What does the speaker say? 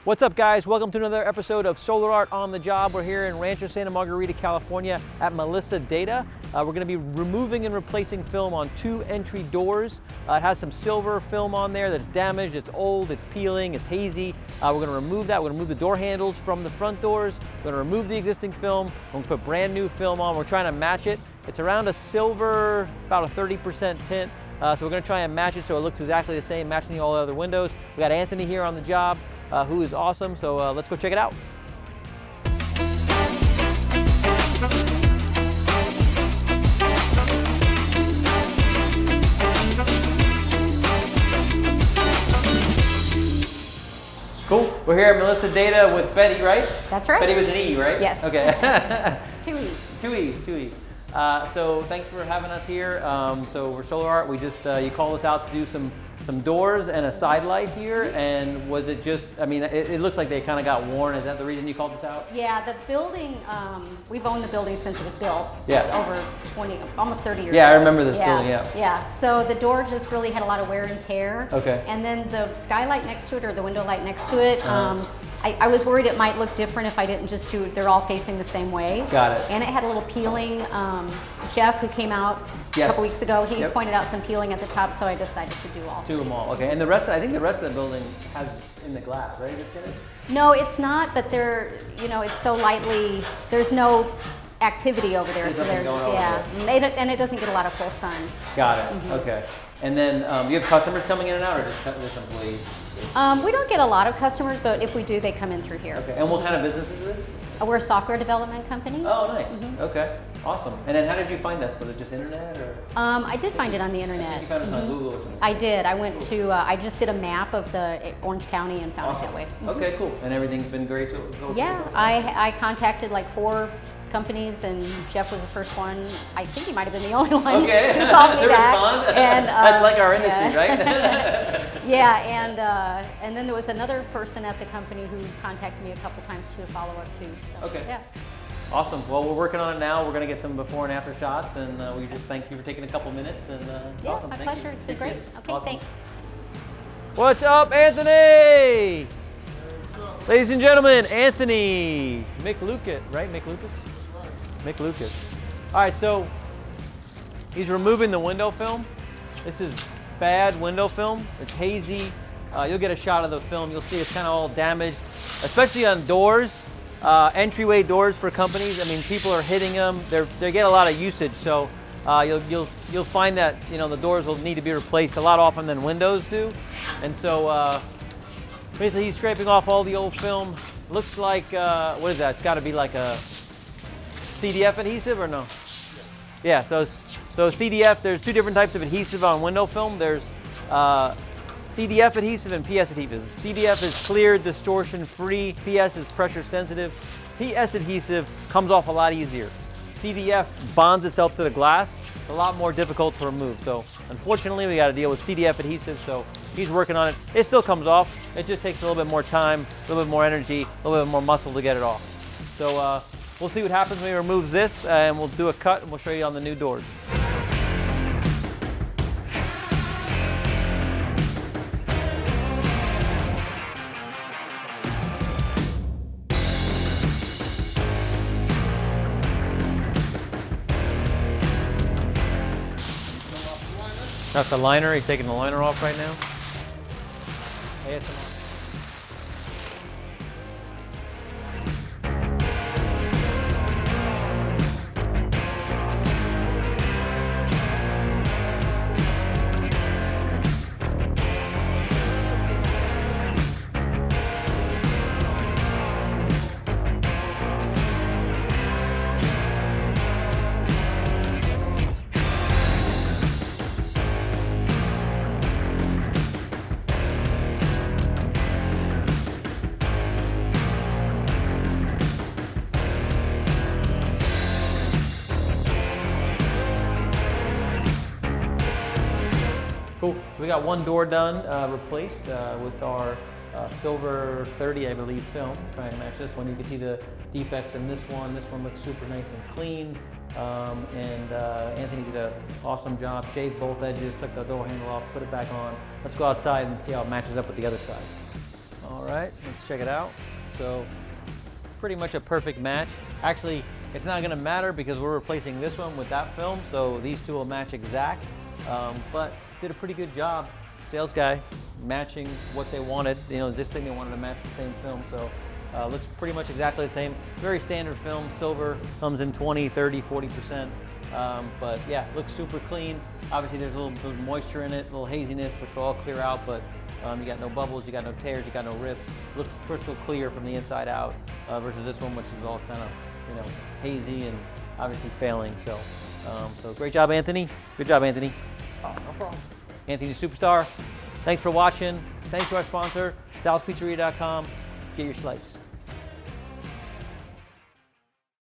What's up, guys? Welcome to another episode of Solar Art on the Job. We're here in Rancho Santa Margarita, California at Melissa Data. We're going to be removing and replacing film on 2 entry doors. It has some silver film on there that's damaged, it's old, it's peeling, it's hazy. We're going to remove that. We're going to remove the door handles from the front doors. We're going to remove the existing film. We're going to put brand new film on. We're trying to match it. It's around a silver, about a 30% tint. So we're going to try and match it so it looks exactly the same, matching all the other windows. We got Anthony here on the job. Who is awesome, so let's go check it out. Cool. We're here at Melissa Data with Betty, right? That's right. Betty with an E, right? Yes. Okay. 2 E's. 2 E's, 2 E's. So thanks for having us here. So we're Solar Art. We just, you called us out to do some doors and a side light here, and was it just, I mean, it looks like they kind of got worn. Is that the reason you called us out? Yeah, the building, we've owned the building since it was built. Yeah. It's over 20, almost 30 years Yeah, old. I remember this building, yeah. Yeah, so the door just really had a lot of wear and tear. Okay. And then the skylight next to it, or the window light next to it, I was worried it might look different if I didn't just do, they're all facing the same way. Got it. And it had a little peeling. Jeff, who came out a couple weeks ago, he pointed out some peeling at the top, so I decided to do all. Do them all, okay. And the rest, I think the rest of the building has in the glass, right? It's in it? No, it's not, but they're, you know, it's so lightly, there's no activity over there. There's so nothing there's, going on yeah, and it doesn't get a lot of full sun. Got it, okay. And then you have customers coming in and out, or just employees? We don't get a lot of customers, but if we do, they come in through here. Okay, and what kind of business is this? We're a software development company. Oh, nice. Okay, awesome. And then how did you find us? Was it just internet, or? I did find it on the internet. You found us on Google or something? I did. I went to, I just did a map of the Orange County and found it that way. Okay, cool. And everything's been great so far? Yeah, I contacted like 4 companies, and Jeff was the first one. I think he might have been the only one okay. who called me to back. respond? And, that's like our industry, right? Yeah, and then there was another person at the company who contacted me a couple times to follow up too. So, okay. Yeah. Awesome. Well, we're working on it now. We're going to get some before and after shots, and we just thank you for taking a couple minutes. And yeah, awesome. my Thank pleasure. you. It's been great. Okay, awesome. thanks. What's up, Anthony? Ladies and gentlemen, Anthony McLucas, right? Mick Lucas. All right, so he's removing the window film. This is bad window film. It's hazy. You'll get a shot of the film. You'll see it's kind of all damaged, especially on doors, entryway doors for companies. I mean, people are hitting them. They get a lot of usage, so you'll find that the doors will need to be replaced a lot often than windows do. And so basically, he's scraping off all the old film. Looks like what is that? It's got to be like a CDF adhesive or no? Yeah, so CDF, there's 2 different types of adhesive on window film. There's CDF adhesive and PS adhesive. CDF is clear, distortion free. PS is pressure sensitive. PS adhesive comes off a lot easier. CDF bonds itself to the glass. It's a lot more difficult to remove. So unfortunately, we got to deal with CDF adhesive. So he's working on it. It still comes off. It just takes a little bit more time, a little bit more energy, a little bit more muscle to get it off. So we'll see what happens when he removes this, and we'll do a cut, and we'll show you on the new doors. That's the liner. He's taking the liner off right now. ASMR. Cool. We got 1 door done, replaced with our silver 30, I believe, film. Try and match this one. You can see the defects in this one. This one looks super nice and clean. Anthony did an awesome job. Shaved both edges, took the door handle off, put it back on. Let's go outside and see how it matches up with the other side. All All right, let's check it out. So pretty much a perfect match. Actually, it's not gonna matter because we're replacing this one with that film, so these two will match exact. But did a pretty good job, sales guy, matching what they wanted. You know, this thing they wanted to match the same film, so looks pretty much exactly the same. Very standard film, silver, comes in 20, 30, 40%. But yeah, looks super clean. Obviously there's a little bit of moisture in it, a little haziness, which will all clear out, but you got no bubbles, you got no tears, you got no rips. Looks crystal clear from the inside out versus this one, which is all kind of, you know, hazy and obviously failing. So, so great job, Anthony. Good job, Anthony. Oh, no problem. Anthony Superstar. Thanks for watching. Thanks to our sponsor, salspizzeria.com. Get your slice.